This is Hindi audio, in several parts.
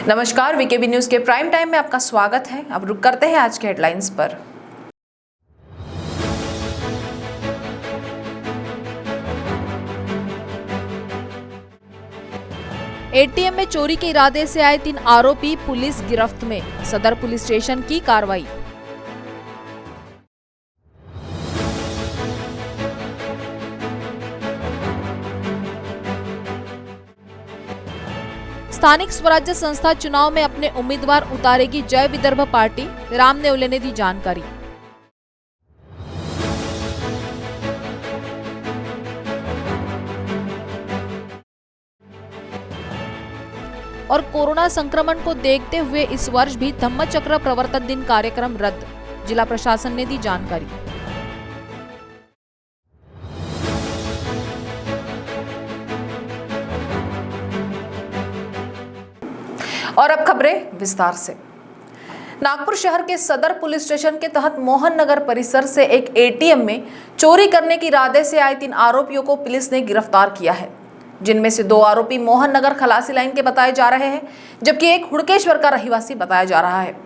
नमस्कार, वीकेबी न्यूज के प्राइम टाइम में आपका स्वागत है। अब रुक करते हैं आज के हेडलाइंस पर। एटीएम में चोरी के इरादे से आए 3 आरोपी पुलिस गिरफ्त में, सदर पुलिस स्टेशन की कार्रवाई। स्थानिक स्वराज्य संस्था चुनाव में अपने उम्मीदवार उतारेगी जय विदर्भ पार्टी, राम नेवले ने दी जानकारी। और कोरोना संक्रमण को देखते हुए इस वर्ष भी धम्मचक्र प्रवर्तन दिन कार्यक्रम रद्द, जिला प्रशासन ने दी जानकारी। और अब खबरें विस्तार से। नागपुर शहर के सदर पुलिस स्टेशन के तहत मोहन नगर परिसर से एक एटीएम में चोरी करने के इरादे से आए 3 आरोपियों को पुलिस ने गिरफ्तार किया है, जिनमें से 2 आरोपी मोहन नगर खलासी लाइन के बताए जा रहे हैं, जबकि एक हुड़केश्वर का रहवासी बताया जा रहा है।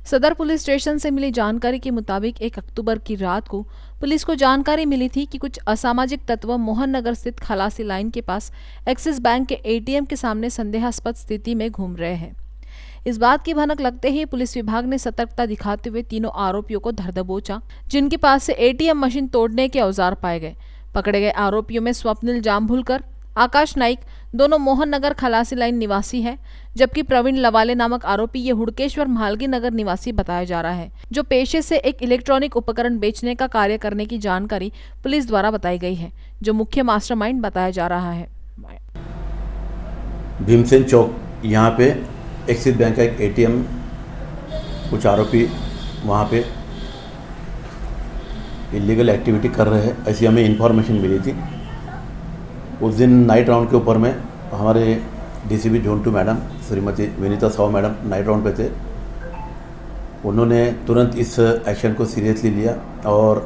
सदर पुलिस स्टेशन से मिली जानकारी के मुताबिक 1 अक्टूबर की रात को पुलिस को जानकारी मिली थी कि कुछ असामाजिक तत्व मोहन नगर स्थित खलासी लाइन के पास एक्सिस बैंक के एटीएम के सामने संदेहास्पद स्थिति में घूम रहे हैं। इस बात की भनक लगते ही पुलिस विभाग ने सतर्कता दिखाते हुए तीनों आरोपियों को धर दबोचा, जिनके पास से एटीएम मशीन तोड़ने के औजार पाए गए। पकड़े गए आरोपियों में स्वप्निल जाम्भुलकर, आकाश नाइक दोनों मोहन नगर खलासी लाइन निवासी है, जबकि प्रवीण लवाले नामक आरोपी ये हुड़केश्वर म्हालगी नगर निवासी बताया जा रहा है, जो पेशे से एक इलेक्ट्रॉनिक उपकरण बेचने का कार्य करने की जानकारी पुलिस द्वारा बताई गई है, जो मुख्य मास्टरमाइंड बताया जा रहा है। भीमसेन चौक यहाँ पे एक्सिस बैंक का एक एटीएम, कुछ आरोपी वहाँ पे इलीगल एक्टिविटी कर रहे हैं, ऐसी हमें इन्फॉर्मेशन मिली थी। उस दिन नाइट राउंड के ऊपर में हमारे DCP zone 2 madam Shrimati Vinita Sahu madam night round पे थे। उन्होंने तुरंत इस एक्शन को सीरियसली लिया और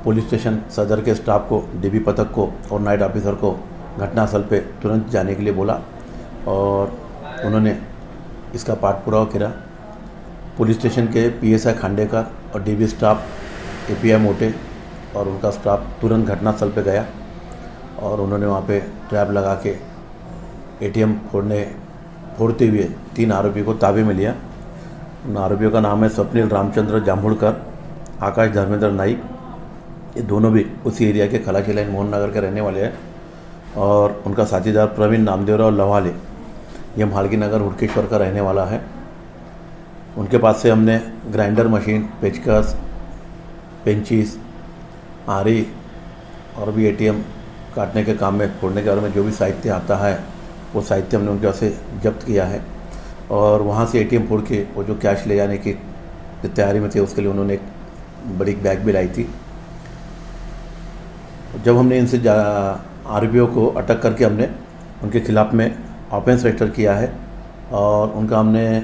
पुलिस स्टेशन सदर के स्टाफ को, डीबी पथक को और नाइट ऑफिसर को घटनास्थल पे तुरंत जाने के लिए बोला और उन्होंने इसका पाठपुरावा किया। पुलिस स्टेशन के पीएसआई खांडेकर और डीबी स्टाफ एपीआई मोटे और उनका स्टाफ तुरंत घटनास्थल पे गया और उन्होंने वहाँ पे ट्रैप लगा के एटीएम फोड़ते हुए 3 आरोपी को ताबे में लिया। उन आरोपियों का नाम है स्वप्निल रामचंद्र जाम्भुलकर, आकाश धर्मेंद्र नाइक। ये दोनों भी उसी एरिया के खलासी लाइन मोहन नगर के रहने वाले हैं और उनका साथीदार प्रवीण नामदेवराव लवाले ये म्हालगी नगर हुड़केश्वर का रहने वाला है। उनके पास से हमने ग्राइंडर मशीन, पेचकस, पेंचिस, आरी और भी एटीएम काटने के काम में, फोड़ने के बारे में जो भी साहित्य आता है वो साहित्य हमने उनके पास से जब्त किया है और वहाँ से एटीएम फोड़ के वो जो कैश ले जाने की तैयारी में थे उसके लिए उन्होंने एक बड़ी बैग भी लाई थी। जब हमने इनसे आरोपियों को अटक करके हमने उनके खिलाफ में ऑफेंस रजिस्टर किया है और उनका हमने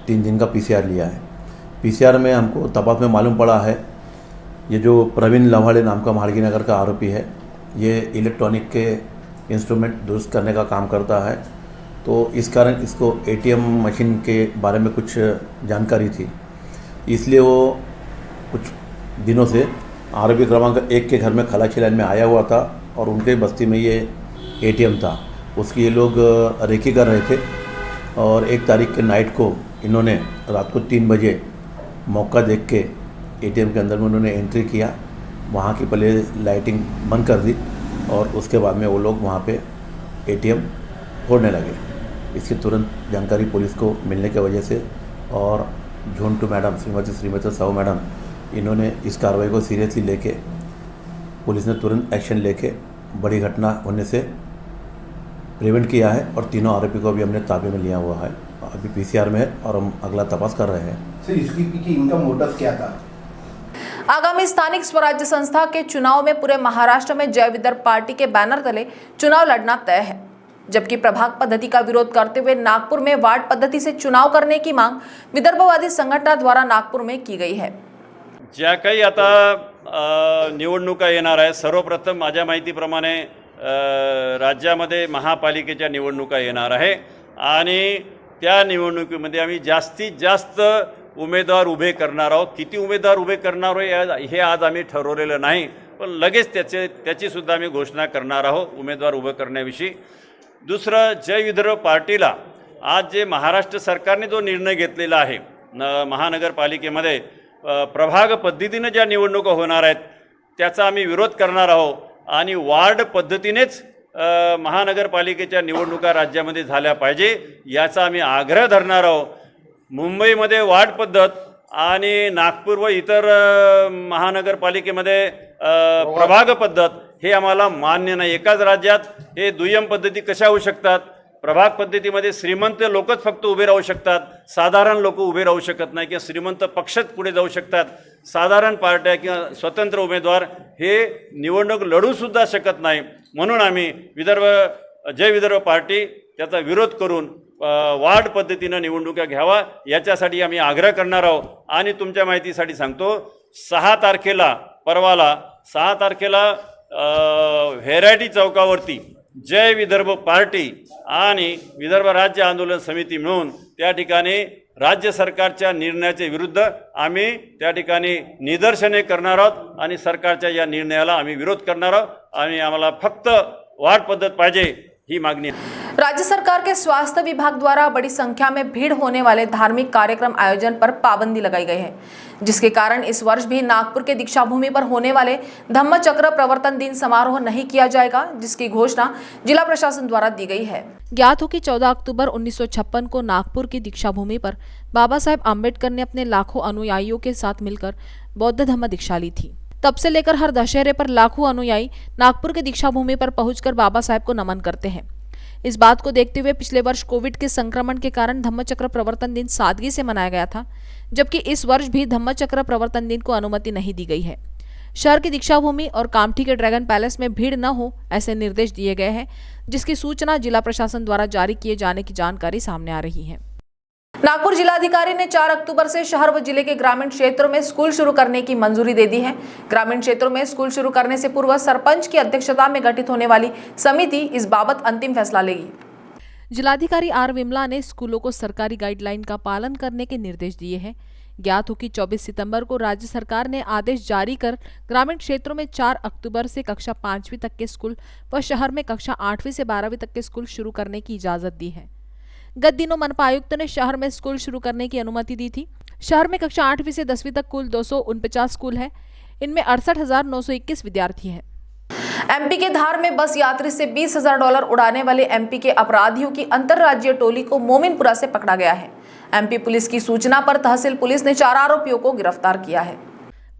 3 दिन का पीसीआर लिया है। पीसीआर में हमको तपास में मालूम पड़ा है ये जो प्रवीण लवाले नाम का म्हालगी नगर का आरोपी है, ये इलेक्ट्रॉनिक के इंस्ट्रूमेंट दुरुस्त करने का काम करता है, तो इस कारण इसको एटीएम मशीन के बारे में कुछ जानकारी थी, इसलिए वो कुछ दिनों से आरोपी क्रमांक 1 के घर में खलासी लाइन में आया हुआ था और उनके बस्ती में ये एटीएम था, उसकी ये लोग रेकी कर रहे थे और 1 तारीख के नाइट को इन्होंने रात को 3 बजे मौका देख के एटीएम के अंदर में उन्होंने एंट्री किया। वहाँ की पहले लाइटिंग बंद कर दी और उसके बाद में वो लोग वहाँ पे एटीएम फोड़ने लगे। इसकी तुरंत जानकारी पुलिस को मिलने की वजह से और zone 2 madam Shrimati Sahu madam इन्होंने इस कार्रवाई को सीरियसली लेके पुलिस ने तुरंत एक्शन लेके बड़ी घटना होने से प्रिवेंट किया है और तीनों आरोपी को अभी हमने ताबे में लिया हुआ है, अभी पीसीआर में है और हम अगला तपास कर रहे हैं। सर, इसकी पीछे इनका मोटिव क्या था? आगामी स्थानिक स्वराज्य संस्था के चुनाव में पूरे महाराष्ट्र में जय विदर्भ पार्टी के बैनर तले चुनाव लड़ना तय है, जबकि प्रभाग पद्धति का विरोध करते हुए नागपुर में वार्ड पद्धति से चुनाव करने की मांग विदर्भवादी संघटना द्वारा नागपुर में की गई है। ज्या काही आता निवडणुका येणार आहे, सर्वप्रथम माझ्या माहितीप्रमाणे राज्यामध्ये महापालिकेच्या निवडणुका येणार आहे आणि त्या निवडणुकीमध्ये आम्ही जास्तीत जास्त उमेदवार उभे करणार आहोत. किती उमेदवार उभे करणार आहोत हे आज आम्ही ठरवलेलं नाही, पण लगेच त्याचीसुद्धा आम्ही घोषणा करणार आहोत उमेदवार उभं करण्याविषयी. दुसरं, जय विदर्भ पार्टीला आज जे महाराष्ट्र सरकारने जो निर्णय घेतलेला आहे महानगरपालिकेमध्ये प्रभाग पद्धतीनं ज्या निवडणुका होणार आहेत त्याचा आम्ही विरोध करणार आहोत आणि वार्ड पद्धतीनेच महानगरपालिकेच्या निवडणुका राज्यामध्ये झाल्या पाहिजे याचा आम्ही आग्रह धरणार आहोत. मुंबईमध्ये वार्ड पद्धत आणि नागपूर व इतर महानगरपालिकेमध्ये प्रभाग पद्धत हे आम्हाला मान्य नाही. एकाच राज्यात हे दुय्यम पद्धती कशा होऊ शकतात? प्रभाग पद्धतीमध्ये श्रीमंत लोकच फक्त उभे राहू शकतात, साधारण लोक उभे राहू शकत नाही, किंवा श्रीमंत पक्षच पुढे जाऊ शकतात. साधारण पार्ट्या किंवा स्वतंत्र उमेदवार हे निवडणूक लढूसुद्धा शकत नाही. म्हणून आम्ही जय विदर्भ पार्टी त्याचा विरोध करून वार्ड पद्धतीनं निवडणुका घ्यावा याच्यासाठी आम्ही आग्रह करणार आहोत. आणि तुमच्या माहितीसाठी सांगतो, 6 तारखेला परवाला 6 तारखेला व्हेरायटी चौकावरती जय विदर्भ पार्टी आणि विदर्भ राज्य आंदोलन समिती मिळून त्या ठिकाणी राज्य सरकारच्या निर्णयाच्या विरुद्ध आम्ही त्या ठिकाणी निदर्शने करणार आहोत आणि सरकारच्या या निर्णयाला आम्ही विरोध करणार आहोत आणि आम्हाला फक्त वार्ड पद्धत पाहिजे ही मागणी आहे. राज्य सरकार के स्वास्थ्य विभाग द्वारा बड़ी संख्या में भीड़ होने वाले धार्मिक कार्यक्रम आयोजन पर पाबंदी लगाई गई है, जिसके कारण इस वर्ष भी नागपुर के दीक्षा भूमि पर होने वाले धम्मचक्र प्रवर्तन दिन समारोह नहीं किया जाएगा, जिसकी घोषणा जिला प्रशासन द्वारा दी गई है. ज्ञात हो कि 14 अक्टूबर 1956 को नागपुर की दीक्षा भूमि पर बाबा साहेब आम्बेडकर ने अपने लाखों अनुयायियों के साथ मिलकर बौद्ध धम्म दीक्षा ली थी. तब से लेकर हर दशहरे पर लाखों अनुयायी नागपुर के दीक्षा भूमि पर पहुंचकर बाबा साहेब को नमन करते हैं. इस बात को देखते हुए पिछले वर्ष कोविड के संक्रमण के कारण धम्मचक्र प्रवर्तन दिन सादगी से मनाया गया था, जबकि इस वर्ष भी धम्मचक्र प्रवर्तन दिन को अनुमति नहीं दी गई है. शहर की दीक्षा भूमि और कामठी के ड्रैगन पैलेस में भीड़ न हो ऐसे निर्देश दिए गए हैं, जिसकी सूचना जिला प्रशासन द्वारा जारी किए जाने की जानकारी सामने आ रही है. नागपुर जिलाधिकारी ने 4 अक्टूबर से शहर व जिले के ग्रामीण क्षेत्रों में स्कूल शुरू करने की मंजूरी दे दी है. ग्रामीण क्षेत्रों में स्कूल शुरू करने से पूर्व सरपंच की अध्यक्षता में गठित होने वाली समिति इस बाबत अंतिम फैसला लेगी. जिलाधिकारी आर विमला ने स्कूलों को सरकारी गाइडलाइन का पालन करने के निर्देश दिए हैं. ज्ञात हो कि 24 सितंबर को राज्य सरकार ने आदेश जारी कर ग्रामीण क्षेत्रों में 4 अक्टूबर से कक्षा 5वीं तक के स्कूल व शहर में कक्षा 8वीं से 12वीं तक के स्कूल शुरू करने की इजाजत दी है. गत दिनों मनपा आयुक्त ने शहर में स्कूल शुरू करने की अनुमति दी थी. शहर में कक्षा 8वीं से 10वीं तक कुल 249 स्कूल है. इनमें 68,921 विद्यार्थी हैं. एमपी के धार में बस यात्री से $20,000 उड़ाने वाले एमपी के अपराधियों की अंतरराज्यीय टोली को मोमिनपुरा से पकड़ा गया है. एमपी पुलिस की सूचना पर तहसील पुलिस ने 4 आरोपियों को गिरफ्तार किया है.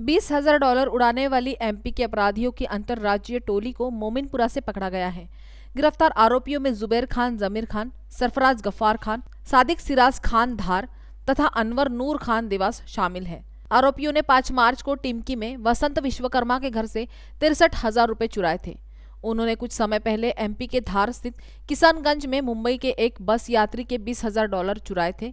$20,000 उड़ाने वाली एमपी के अपराधियों की अंतरराज्यीय टोली को मोमिनपुरा से पकड़ा गया है. गिरफ्तार आरोपियों में जुबैर खान जमीर खान, सरफराज गफ्फार खान, सादिक सिराज खान धार तथा अनवर नूर खान देवास शामिल है. आरोपियों ने 5 मार्च को टिमकी में वसंत विश्वकर्मा के घर से 63,000 रुपए चुराए थे. उन्होंने कुछ समय पहले एमपी के धार स्थित किशनगंज में मुंबई के एक बस यात्री के $20,000 चुराए थे.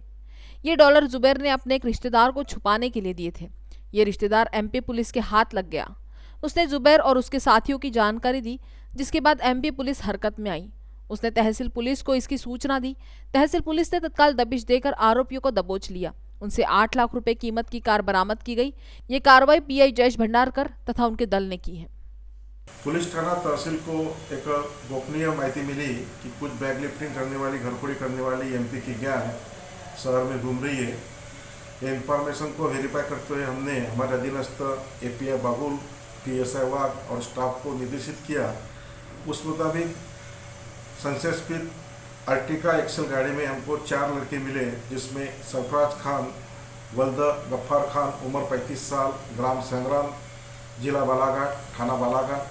ये डॉलर जुबैर ने अपने एक रिश्तेदार को छुपाने के लिए दिए थे. ये रिश्तेदार एमपी पुलिस के हाथ लग गया. उसने जुबैर और उसके साथियों की जानकारी दी, जिसके बाद एमपी पुलिस हरकत में आई. उसने तहसील पुलिस को इसकी सूचना दी. तहसील पुलिस ने तत्काल दबिश देकर आरोपियों को दबोच लिया. उनसे 8 लाख रुपए कीमत की कार बरामद की गई. ये कार्रवाई पीआई जयेश भंडारकर तथा उनके दल ने की है. पुलिस थाना तहसील को एक गोपनीय माहिती मिली कि कुछ बैग लिफ्टिंग करने वाली, घरफोड़ी करने वाली एमपी की गैंग शहर में घूम रही है. ये इंफॉर्मेशन को वेरीफाई करते हुए हमने हमारे अधीनस्थ एपीआई बाबुल, पीएसआई वाघ और स्टाफ को निर्देशित किया. उस मुताबिक संशयास्पद अर्टिका एक्सेल गाड़ी में हमको 4 लड़के मिले, जिसमें सरफराज खान वल्द गफ्फार खान उम्र 35 साल, ग्राम संग्राम, जिला बालाघाट, थाना बालाघाट,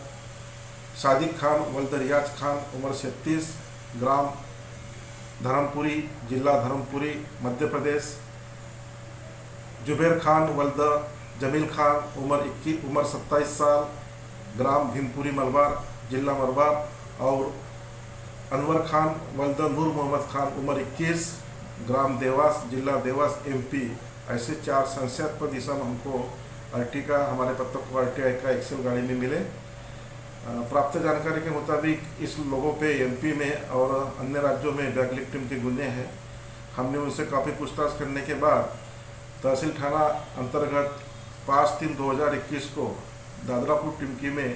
सादिक खान वल्द रियाज खान उम्र 36, ग्राम धर्मपुरी, जिला धर्मपुरी, मध्य प्रदेश, जुबैर खान वल्द जमील खान उम्र 27 साल, ग्राम भीमपुरी मलबार, जिला मलबार, और अनवर खान वल्द नूर मोहम्मद खान उम्र 21, ग्राम देवास, जिला देवास, एमपी. ऐसे 4 संशयास्पद इसम हमको अर्टिका, हमारे पत्तों को अर्टिका का एक्सेल गाड़ी में मिले. प्राप्त जानकारी के मुताबिक इस लोगों पे एमपी में और अन्य राज्यों में बैग लिफ्टिंग के गुने हैं. हमने उनसे काफ़ी पूछताछ करने के बाद तहसील थाना अंतर्गत 5/3/2021 को दादरापुर टिमकी में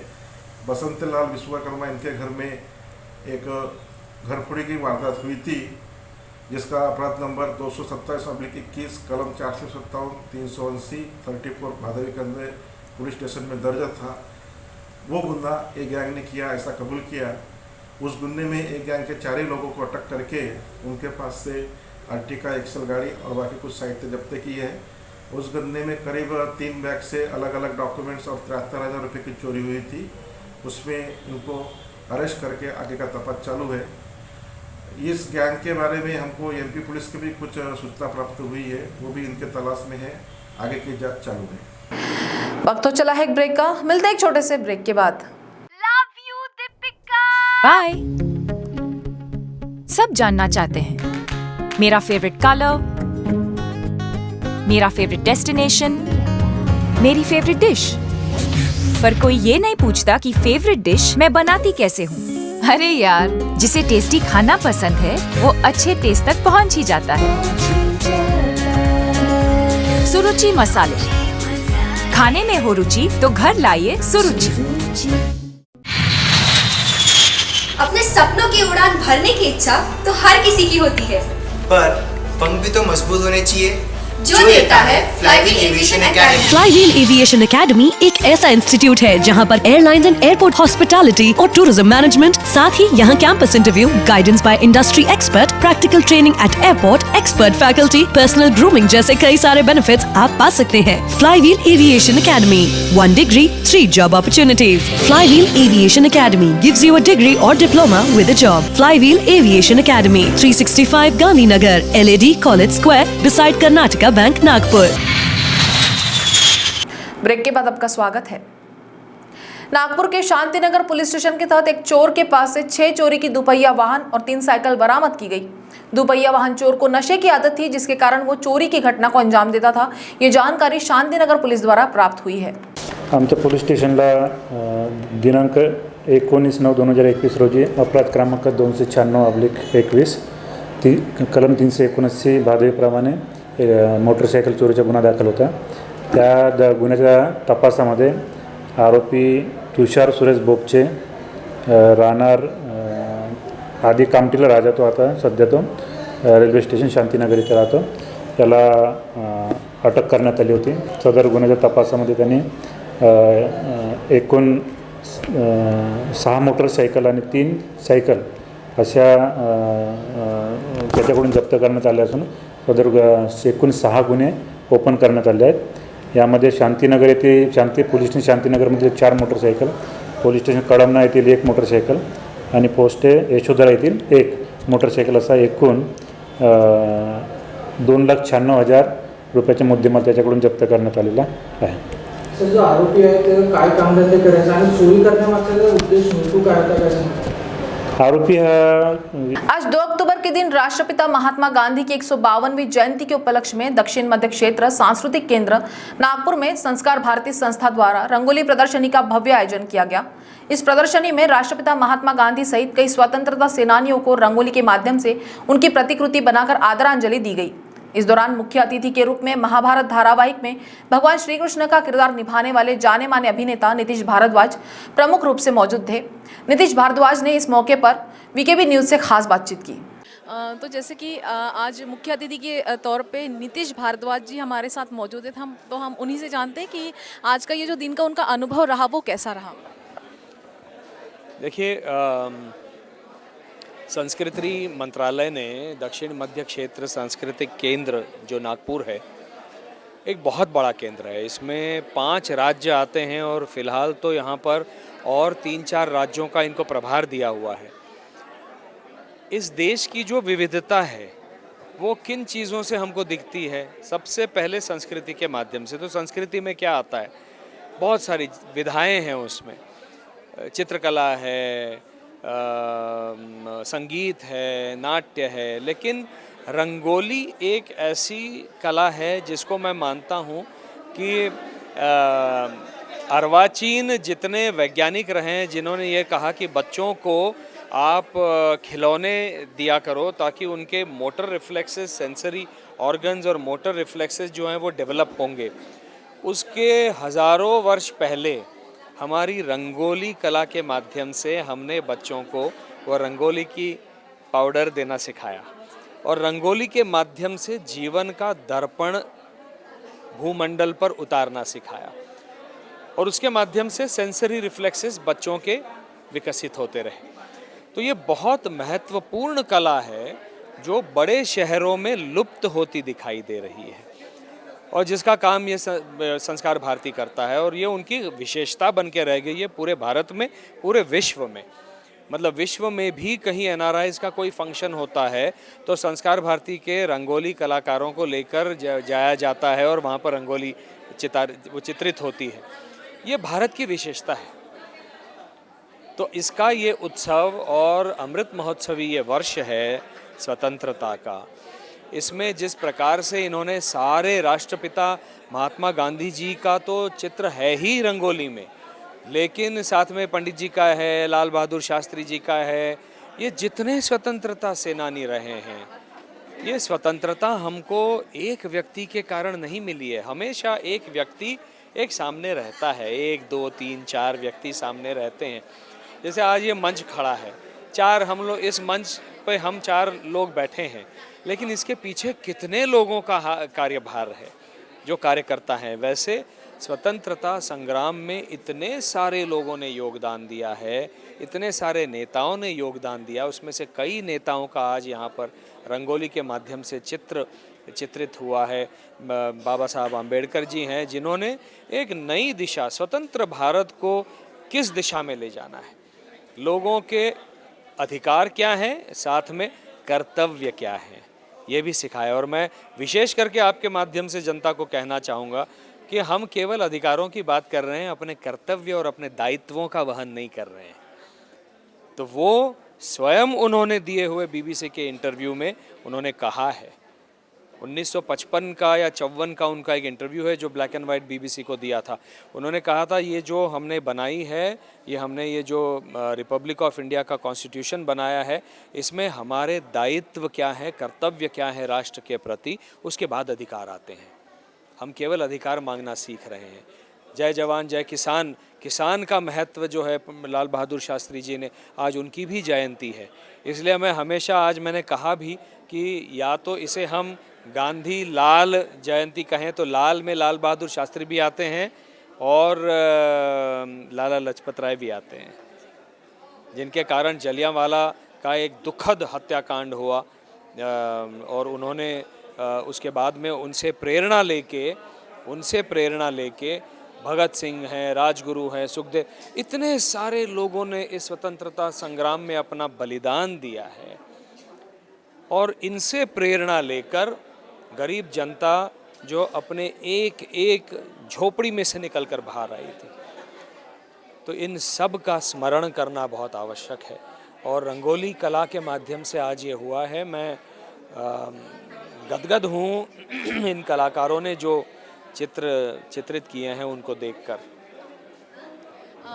बसंतलाल विश्वकर्मा इनके घर में एक घरफोड़ी की वारदात हुई थी, जिसका अपराध नंबर 227/21 कलम 457 380 34 भादवी कंदे पुलिस स्टेशन में दर्ज था। वो गुना एक गैंग ने किया ऐसा कबूल किया। उस गुन्ने में एक गैंग के 4 ही लोगों को अटक करके उनके पास से अर्टिका एक्सल गाड़ी और बाकी कुछ साहित्य जब्त की है। उस गन्ने में करीब 3 बैग से अलग अलग डॉक्यूमेंट्स और 73,000 रुपये की चोरी हुई थी। उसमें इनको अरेस्ट करके आगे का तपास चालू है। इस गैंग के बारे में हमको एमपी पुलिस की भी कुछ सूचना प्राप्त हुई है, वो भी इनके तलाश में है। आगे की जांच चालू है। वक्त तो चला है एक ब्रेक का, मिलते हैं एक छोटे से ब्रेक के बाद। बाय। सब जानना चाहते हैं मेरा फेवरेट कलर, मेरा फेवरेट डेस्टिनेशन, मेरी फेवरेट डिश, पर कोई ये नहीं पूछता कि फेवरेट डिश मैं बनाती कैसे हूँ। अरे यार, जिसे टेस्टी खाना पसंद है वो अच्छे टेस्ट तक पहुँच ही जाता है। सुरुचि मसाले, खाने में हो रुचि तो घर लाइए सुरुचि। अपने सपनों की उड़ान भरने की इच्छा तो हर किसी की होती है, पर पंख भी तो मजबूत होने चाहिए जो देता है flywheel aviation academy. Flywheel aviation academy एक ऐसा इंस्टीट्यूट है जहां पर एयरलाइंस एंड एयरपोर्ट हॉस्पिटैलिटी और टूरिज्म मैनेजमेंट, साथ ही यहां campus interview, guidance by industry expert, practical training at airport, expert faculty, personal grooming जैसे कई सारे बेनिफिट्स आप पा सकते हैं। Flywheel aviation academy, 1 degree, 3 job opportunities. Flywheel Aviation Academy gives you a degree or diploma with a job. Flywheel Aviation Academy, 365 Gandhinagar, LAD College Square, beside Karnataka bank Nagpur. Break के बाद आपका स्वागत है। नागपुर के शांतिनगर पुलिस स्टेशन के तहत एक चोर के पास से 6 चोरी की दुपहिया वाहन और 3 साइकिल बरामद की गई। दुपहिया वाहन चोर को नशे की आदत थी, जिसके कारण वो चोरी की घटना को अंजाम देता था। ये जानकारी शांतिनगर पुलिस द्वारा प्राप्त हुई है। आमच्या पोलीस स्टेशनला दिनांक 19/9/2021 रोजी अपराध क्रमांक 296/21 कलम 379 भादवीप्रमाणे मोटरसायकल चोरीचा गुन्हा दाखल होता। त्या गुन्ह्याच्या तपासामध्ये आरोपी तुषार सुरेश बोपचे राहणार आधी कामठीला राहतो, तो आता सध्या तो रेल्वे स्टेशन शांतीनगर इथे राहतो, त्याला अटक करण्यात आली होती। सदर गुन्ह्याच्या तपासामध्ये त्यांनी एकूण 6 मोटरसायकल आणि 3 सायकल अशा त्याच्याकडून जप्त करण्यात आले असून सदर एकूण 6 गुन्हे ओपन करण्यात आले आहेत। यामध्ये शांतीनगर येथे पोलीस स्टेशन शांतीनगरमध्ये 4 मोटरसायकल, पोलीस स्टेशन कळमना येथील 1 मोटरसायकल आणि पोस्ट यशोधरा येथील 1 मोटरसायकल असा एकूण 2,96,000 रुपयाचा मुद्देमाल त्याच्याकडून जप्त करण्यात आलेला आहे। सर, जो आरोपी आहे ते काय कामधंदे करायचा आणि चोरी करण्यामागचा उद्देश हेतू काय होता? आरोपी आज 2 अक्टूबर के दिन राष्ट्रपिता महात्मा गांधी की 152वीं जयंती के उपलक्ष्य में दक्षिण मध्य क्षेत्र सांस्कृतिक केंद्र नागपुर में संस्कार भारती संस्था द्वारा रंगोली प्रदर्शनी का भव्य आयोजन किया गया। इस प्रदर्शनी में राष्ट्रपिता महात्मा गांधी सहित कई स्वतंत्रता सेनानियों को रंगोली के माध्यम से उनकी प्रतिकृति बनाकर आदरांजलि दी गई। इस दौरान मुख्य अतिथि के रूप में महाभारत धारावाहिक में भगवान श्री कृष्ण का किरदार निभाने वाले जाने माने अभिनेता नीतीश भारद्वाज प्रमुख रूप से मौजूद थे। नीतीश भारद्वाज ने इस मौके पर वीकेबी न्यूज से खास बातचीत की। तो जैसे कि आज मुख्य अतिथि के तौर पे नीतीश भारद्वाज जी हमारे साथ मौजूद है, हम उन्हीं से जानते हैं कि आज का ये जो दिन का उनका अनुभव रहा वो कैसा रहा। देखिए, संस्कृति मंत्रालय ने दक्षिण मध्य क्षेत्र सांस्कृतिक केंद्र जो नागपुर है, एक बहुत बड़ा केंद्र है। इसमें 5 राज्य आते हैं और फिलहाल तो यहाँ पर और 3-4 राज्यों का इनको प्रभार दिया हुआ है। इस देश की जो विविधता है वो किन चीज़ों से हमको दिखती है? सबसे पहले संस्कृति के माध्यम से। तो संस्कृति में क्या आता है? बहुत सारी विधाएं हैं उसमें, चित्रकला है, संगीत है, नाट्य है, लेकिन रंगोली एक ऐसी कला है जिसको मैं मानता हूँ कि अर्वाचीन जितने वैज्ञानिक रहे हैं जिन्होंने ये कहा कि बच्चों को आप खिलौने दिया करो ताकि उनके मोटर रिफ्लेक्सेस, सेंसरी ऑर्गन्स और मोटर रिफ्लेक्सेस जो हैं वो डेवलप होंगे। उसके हज़ारों वर्ष पहले हमारी रंगोली कला के माध्यम से हमने बच्चों को वो रंगोली की पाउडर देना सिखाया और रंगोली के माध्यम से जीवन का दर्पण भूमंडल पर उतारना सिखाया और उसके माध्यम से सेंसरी रिफ्लेक्सेस बच्चों के विकसित होते रहे। तो ये बहुत महत्वपूर्ण कला है जो बड़े शहरों में लुप्त होती दिखाई दे रही है और जिसका काम ये संस्कार भारती करता है और ये उनकी विशेषता बन के रह गई है पूरे भारत में, पूरे विश्व में। मतलब विश्व में भी कहीं NRIs का कोई फंक्शन होता है तो संस्कार भारती के रंगोली कलाकारों को लेकर जाया जाता है और वहाँ पर रंगोली चित्रित होती है। ये भारत की विशेषता है। तो इसका ये उत्सव और अमृत महोत्सवी ये वर्ष है स्वतंत्रता का, इसमें जिस प्रकार से इन्होंने सारे राष्ट्रपिता महात्मा गांधी जी का तो चित्र है ही रंगोली में, लेकिन साथ में पंडित जी का है, लाल बहादुर शास्त्री जी का है, ये जितने स्वतंत्रता सेनानी रहे हैं, ये स्वतंत्रता हमको एक व्यक्ति के कारण नहीं मिली है। हमेशा एक व्यक्ति एक सामने रहता है, 1 2 3 4 व्यक्ति सामने रहते हैं। जैसे आज ये मंच खड़ा है, 4 हम लोग इस मंच पे हम 4 लोग बैठे हैं, लेकिन इसके पीछे कितने लोगों का कार्यभार है जो कार्यकर्ता हैं। वैसे स्वतंत्रता संग्राम में इतने सारे लोगों ने योगदान दिया है, इतने सारे नेताओं ने योगदान दिया, उसमें से कई नेताओं का आज यहाँ पर रंगोली के माध्यम से चित्रित हुआ है। बाबा साहब आम्बेडकर जी हैं जिन्होंने एक नई दिशा, स्वतंत्र भारत को किस दिशा में ले जाना है, लोगों के अधिकार क्या हैं, साथ में कर्तव्य क्या है, ये भी सिखाया। और मैं विशेष करके आपके माध्यम से जनता को कहना चाहूँगा कि हम केवल अधिकारों की बात कर रहे हैं, अपने कर्तव्य और अपने दायित्वों का वहन नहीं कर रहे हैं। तो वो स्वयं उन्होंने दिए हुए BBC के इंटरव्यू में उन्होंने कहा है, 1955 का या 54 का उनका एक इंटरव्यू है जो ब्लैक एंड वाइट BBC को दिया था। उन्होंने कहा था ये जो हमने बनाई है, ये जो रिपब्लिक ऑफ इंडिया का कॉन्स्टिट्यूशन बनाया है, इसमें हमारे दायित्व क्या है, कर्तव्य क्या है राष्ट्र के प्रति, उसके बाद अधिकार आते हैं। हम केवल अधिकार मांगना सीख रहे हैं। जय जवान जय किसान, किसान का महत्व जो है, लाल बहादुर शास्त्री जी ने, आज उनकी भी जयंती है। इसलिए मैं हमेशा, आज मैंने कहा भी कि या तो इसे हम गांधी लाल जयंती कहें तो लाल में लाल बहादुर शास्त्री भी आते हैं और लाला लाजपत राय भी आते हैं, जिनके कारण जलियांवाला का एक दुखद हत्याकांड हुआ और उन्होंने उसके बाद में उनसे प्रेरणा लेके भगत सिंह हैं, राजगुरु हैं, सुखदेव, इतने सारे लोगों ने इस स्वतंत्रता संग्राम में अपना बलिदान दिया है। और इनसे प्रेरणा लेकर गरीब जनता जो अपने एक झोपड़ी में से निकलकर बाहर आई थी, तो इन सब का स्मरण करना बहुत आवश्यक है। और रंगोली कला के माध्यम से आज ये हुआ है। मैं गदगद हूँ इन कलाकारों ने जो चित्रित किए हैं उनको देखकर।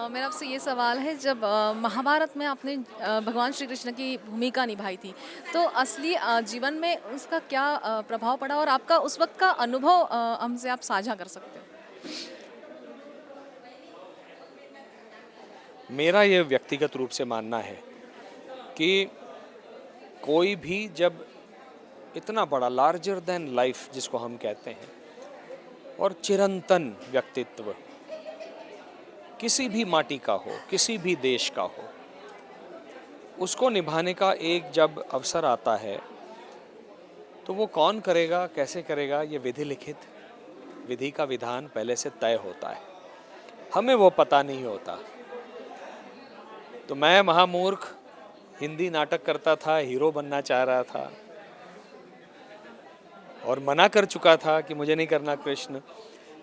मेरा आपसे ये सवाल है, जब महाभारत में आपने भगवान श्री कृष्ण की भूमिका निभाई थी, तो असली जीवन में उसका क्या प्रभाव पड़ा और आपका उस वक्त का अनुभव हमसे आप साझा कर सकते हो? मेरा ये व्यक्तिगत रूप से मानना है कि कोई भी जब इतना बड़ा लार्जर देन लाइफ जिसको हम कहते हैं और चिरंतन व्यक्तित्व किसी भी माटी का हो, किसी भी देश का हो, उसको निभाने का एक जब अवसर आता है तो वो कौन करेगा, कैसे करेगा, ये विधि लिखित, विधि का विधान पहले से तय होता है, हमें वो पता नहीं होता। तो मैं महामूर्ख हिंदी नाटक करता था, हीरो बनना चाह रहा था और मना कर चुका था कि मुझे नहीं करना कृष्ण।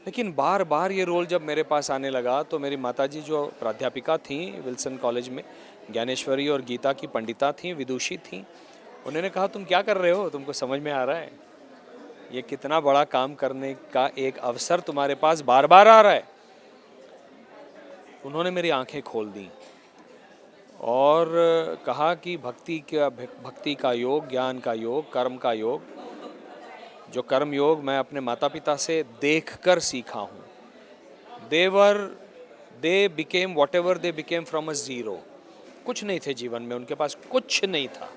लेकिन बार बार ये रोल जब मेरे पास आने लगा तो मेरी माताजी जो प्राध्यापिका थीं विल्सन कॉलेज में, ज्ञानेश्वरी और गीता की पंडिता थीं, विदुषी थीं, उन्होंने कहा तुम क्या कर रहे हो, तुमको समझ में आ रहा है ये कितना बड़ा काम करने का एक अवसर तुम्हारे पास बार बार आ रहा है। उन्होंने मेरी आंखें खोल दी और कहा कि भक्ति का योग, ज्ञान का योग, कर्म का योग, जो कर्म योग मैं अपने माता पिता से देखकर सीखा हूँ। They became what ever they became from a zero. कुछ नहीं थे जीवन में, उनके पास कुछ नहीं था।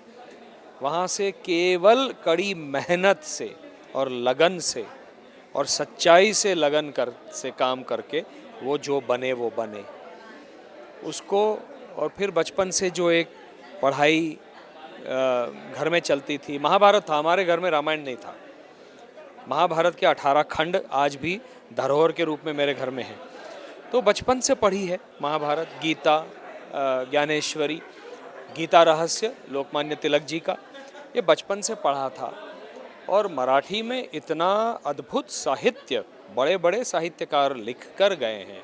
वहाँ से केवल कड़ी मेहनत से और लगन से और सच्चाई से से काम करके वो जो बने वो बने उसको। और फिर बचपन से जो एक पढ़ाई घर में चलती थी, महाभारत था हमारे घर में, रामायण नहीं था। महाभारत के 18 खंड आज भी धरोहर के रूप में मेरे घर में हैं। तो बचपन से पढ़ी है महाभारत, गीता, ज्ञानेश्वरी, गीता रहस्य लोकमान्य तिलक जी का, ये बचपन से पढ़ा था। और मराठी में इतना अद्भुत साहित्य बड़े बड़े साहित्यकार लिख कर गए हैं।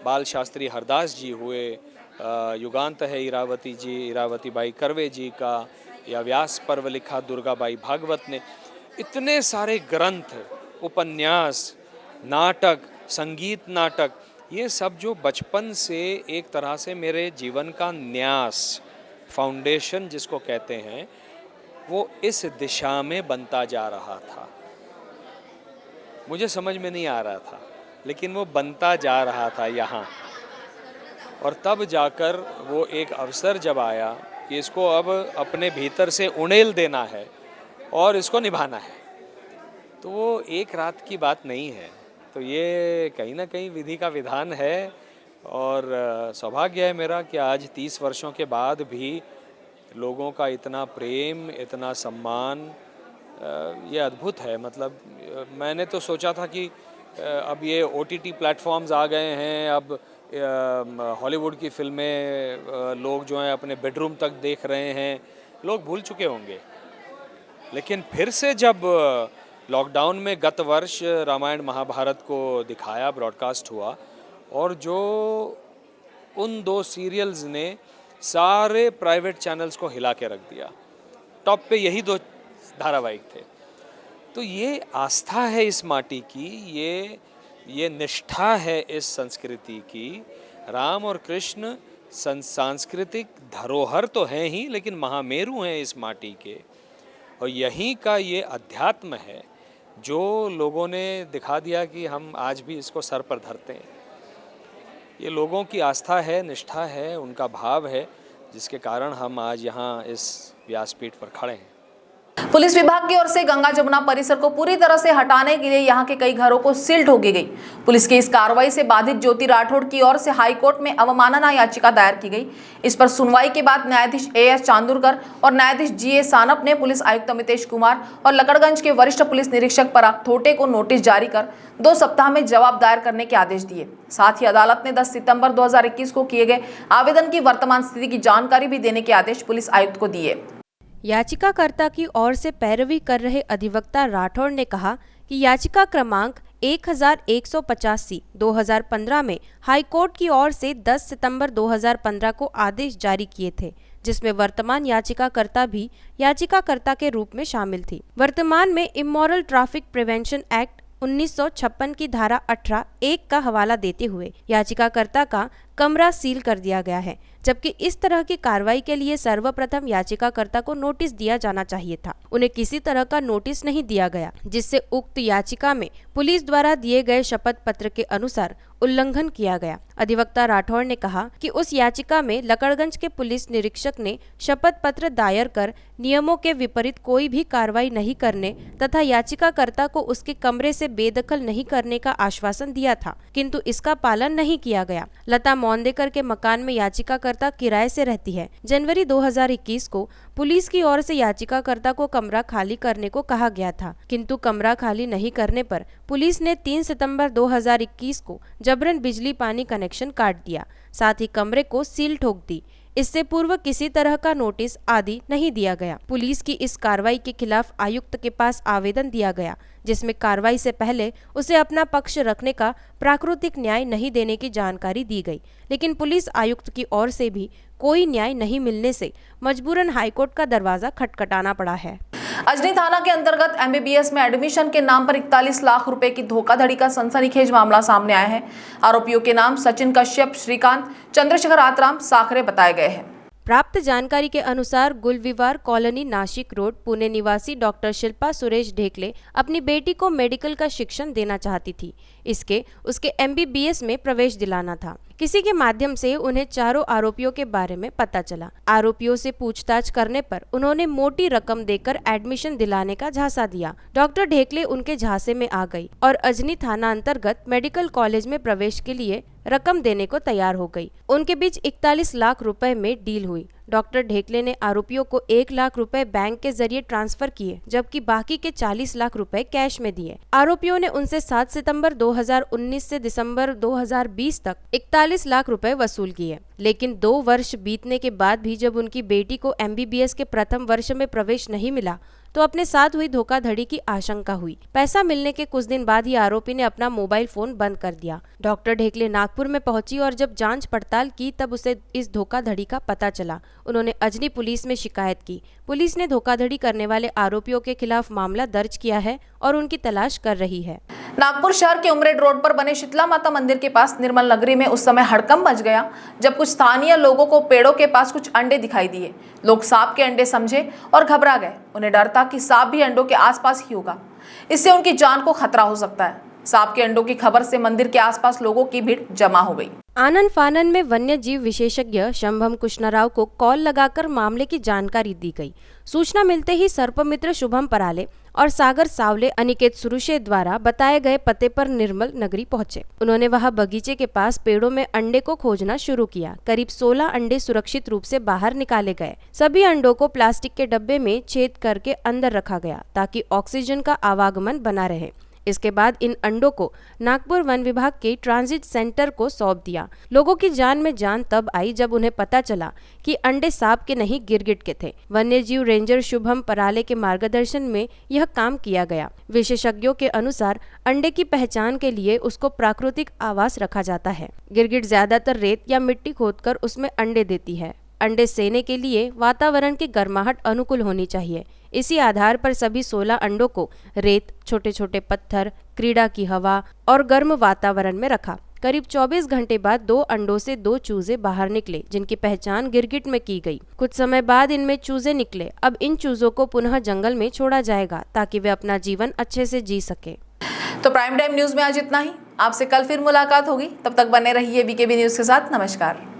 बाल शास्त्री हरदास जी हुए, युगांत है इरावती जी, इरावती बाई कर्वे जी का, या व्यास पर्व लिखा दुर्गाबाई भागवत ने। इतने सारे ग्रंथ, उपन्यास, नाटक, संगीत नाटक, ये सब जो बचपन से एक तरह से मेरे जीवन का न्यास, फाउंडेशन जिसको कहते हैं, वो इस दिशा में बनता जा रहा था। मुझे समझ में नहीं आ रहा था, लेकिन वो बनता जा रहा था यहाँ। और तब जाकर वो एक अवसर जब आया कि इसको अब अपने भीतर से उड़ेल देना है और इसको निभाना है, तो वो एक रात की बात नहीं है। तो ये कहीं ना कहीं विधि का विधान है। और सौभाग्य है मेरा कि आज 30 वर्षों के बाद भी लोगों का इतना प्रेम, इतना सम्मान, ये अद्भुत है। मतलब मैंने तो सोचा था कि अब ये OTT प्लेटफॉर्म्स आ गए हैं, अब हॉलीवुड की फिल्में लोग जो हैं अपने बेडरूम तक देख रहे हैं, लोग भूल चुके होंगे। लेकिन फिर से जब लॉकडाउन में गत वर्ष रामायण महाभारत को दिखाया, ब्रॉडकास्ट हुआ, और जो उन 2 सीरियल्स ने सारे प्राइवेट चैनल्स को हिला के रख दिया, टॉप पे यही 2 धारावाहिक थे। तो ये आस्था है इस माटी की, ये निष्ठा है इस संस्कृति की। राम और कृष्ण सांस्कृतिक धरोहर तो हैं ही, लेकिन महामेरु हैं इस माटी के। और यहीं का ये अध्यात्म है जो लोगों ने दिखा दिया कि हम आज भी इसको सर पर धरते हैं। ये लोगों की आस्था है, निष्ठा है, उनका भाव है, जिसके कारण हम आज यहाँ इस व्यासपीठ पर खड़े हैं। पुलिस विभाग की ओर से गंगा जमुना परिसर को पूरी तरह से हटाने के लिए यहां के कई घरों को सील ठोकी गई। पुलिस की इस कार्रवाई से बाधित ज्योति राठौड़ की ओर से हाईकोर्ट में अवमानना याचिका दायर की गई। इस पर सुनवाई के बाद न्यायाधीश AS चांदुरकर और न्यायाधीश GA सानप ने पुलिस आयुक्त अमितेश कुमार और लकड़गंज के वरिष्ठ पुलिस निरीक्षक पराग थोटे को नोटिस जारी कर 2 सप्ताह में जवाब दायर करने के आदेश दिए। साथ ही अदालत ने 10 सितंबर 2021 को किए गए आवेदन की वर्तमान स्थिति की जानकारी भी देने के आदेश पुलिस आयुक्त को दिए। याचिकाकर्ता की ओर से पैरवी कर रहे अधिवक्ता राठौड़ ने कहा कि याचिका क्रमांक 1185 2015 में हाईकोर्ट की ओर से 10 सितंबर 2015 को आदेश जारी किए थे, जिसमें वर्तमान याचिकाकर्ता भी याचिकाकर्ता के रूप में शामिल थी। वर्तमान में इमोरल ट्रैफिक प्रिवेंशन एक्ट 1956 की धारा 18(1) का हवाला देते हुए याचिकाकर्ता का कमरा सील कर दिया गया है, जबकि इस तरह की कार्रवाई के लिए सर्वप्रथम याचिकाकर्ता को नोटिस दिया जाना चाहिए था। उन्हें किसी तरह का नोटिस नहीं दिया गया, जिससे उक्त याचिका में पुलिस द्वारा दिए गए शपथ पत्र के अनुसार उल्लंघन किया गया। अधिवक्ता राठौड़ ने कहा कि उस याचिका में लकड़गंज के पुलिस निरीक्षक ने शपथ पत्र दायर कर नियमों के विपरीत कोई भी कार्रवाई नहीं करने तथा याचिकाकर्ता को उसके कमरे से बेदखल नहीं करने का आश्वासन दिया था, किंतु इसका पालन नहीं किया गया। लता मौंदेकर के मकान में याचिकाकर्ता किराए से रहती है। जनवरी 2021 को पुलिस की ओर से याचिकाकर्ता को कमरा खाली करने को कहा गया था, किंतु कमरा खाली नहीं करने पर पुलिस ने 3 सितंबर 2021 को जबरन बिजली पानी कनेक्शन काट दिया, साथ ही कमरे को सील ठोक दी। इससे पूर्व किसी तरह का नोटिस आदि नहीं दिया गया। पुलिस की इस कार्रवाई के खिलाफ आयुक्त के पास आवेदन दिया गया, जिसमें कार्रवाई से पहले उसे अपना पक्ष रखने का प्राकृतिक न्याय नहीं देने की जानकारी दी गई, लेकिन पुलिस आयुक्त की ओर से भी कोई न्याय नहीं मिलने से मजबूरन हाईकोर्ट का दरवाजा खटखटाना पड़ा है। अजनी थाना के अंतर्गत MBBS में एडमिशन के नाम पर 41 लाख रुपए की धोखाधड़ी का सनसनीखेज मामला सामने आया है। आरोपियों के नाम सचिन कश्यप, श्रीकांत, चंद्रशेखर आतराम, साखरे बताए गए हैं। प्राप्त जानकारी के अनुसार गुलविवार कॉलोनी, नासिक रोड, पुणे निवासी डॉक्टर शिल्पा सुरेश ढेकले अपनी बेटी को मेडिकल का शिक्षण देना चाहती थी। इसके उसके MBBS में प्रवेश दिलाना था। किसी के माध्यम से उन्हें चारों आरोपियों के बारे में पता चला। आरोपियों से पूछताछ करने पर उन्होंने मोटी रकम देकर एडमिशन दिलाने का झांसा दिया। डॉक्टर ढेकले उनके झांसे में आ गई और अजनी थाना अंतर्गत मेडिकल कॉलेज में प्रवेश के लिए रकम देने को तैयार हो गई। उनके बीच 41 लाख रुपए में डील हुई। डॉक्टर ढेकले ने आरोपियों को 1 लाख रुपए बैंक के जरिए ट्रांसफर किए, जबकि बाकी के 40 लाख रुपए कैश में दिए। आरोपियों ने उनसे 7 सितंबर 2019 से दिसंबर 2020 तक 41 लाख रुपए वसूल किए। लेकिन 2 वर्ष बीतने के बाद भी जब उनकी बेटी को MBBS के प्रथम वर्ष में प्रवेश नहीं मिला तो अपने साथ हुई धोखाधड़ी की आशंका हुई। पैसा मिलने के कुछ दिन बाद ही आरोपी ने अपना मोबाइल फोन बंद कर दिया। डॉक्टर ढेकले नागपुर में पहुंची और जब जांच पड़ताल की तब उसे इस धोखाधड़ी का पता चला। उन्होंने अजनी पुलिस में शिकायत की। पुलिस ने धोखाधड़ी करने वाले आरोपियों के खिलाफ मामला दर्ज किया है और उनकी तलाश कर रही है। नागपुर शहर के उमरेड रोड पर बने शीतला माता मंदिर के पास निर्मल नगरी में उस समय हड़कंप मच गया जब कुछ स्थानीय लोगों को पेड़ों के पास कुछ अंडे दिखाई दिए। लोग सांप के अंडे समझे और घबरा गए। उन्हें डर था कि सांप भी अंडों के आसपास ही होगा, इससे उनकी जान को खतरा हो सकता है। सांप के अंडों की खबर से मंदिर के आसपास लोगों की भीड़ जमा हो गई। आनन फानन में वन्य जीव विशेषज्ञ शंभम कृष्णराव को कॉल लगाकर मामले की जानकारी दी गई। सूचना मिलते ही सर्पमित्र शुभम पराले और सागर सावले, अनिकेत सुरुशे द्वारा बताए गए पते पर निर्मल नगरी पहुंचे। उन्होंने वहां बगीचे के पास पेड़ों में अंडे को खोजना शुरू किया। करीब 16 अंडे सुरक्षित रूप से बाहर निकाले गए। सभी अंडों को प्लास्टिक के डब्बे में छेद करके अंदर रखा गया ताकि ऑक्सीजन का आवागमन बना रहे। इसके बाद इन अंडों को नागपुर वन विभाग के ट्रांजिट सेंटर को सौंप दिया। लोगों की जान में जान तब आई जब उन्हें पता चला कि अंडे सांप के नहीं गिरगिट के थे। वन्यजीव रेंजर शुभम पराले के मार्गदर्शन में यह काम किया गया। विशेषज्ञों के अनुसार अंडे की पहचान के लिए उसको प्राकृतिक आवास रखा जाता है। गिरगिट ज्यादातर रेत या मिट्टी खोदकर उसमें अंडे देती है। अंडे सेने के लिए वातावरण की गर्माहट अनुकूल होनी चाहिए। इसी आधार पर सभी 16 अंडों को रेत, छोटे छोटे पत्थर, क्रीड़ा की हवा और गर्म वातावरण में रखा। करीब 24 घंटे बाद 2 अंडों से 2 चूजे बाहर निकले, जिनकी पहचान गिरगिट में की गई। कुछ समय बाद इनमें चूजे निकले। अब इन चूजों को पुनः जंगल में छोड़ा जाएगा ताकि वे अपना जीवन अच्छे से जी सके। तो प्राइम टाइम न्यूज में आज इतना ही। आपसे कल फिर मुलाकात होगी। तब तक बने रहिए BKB न्यूज के साथ। नमस्कार।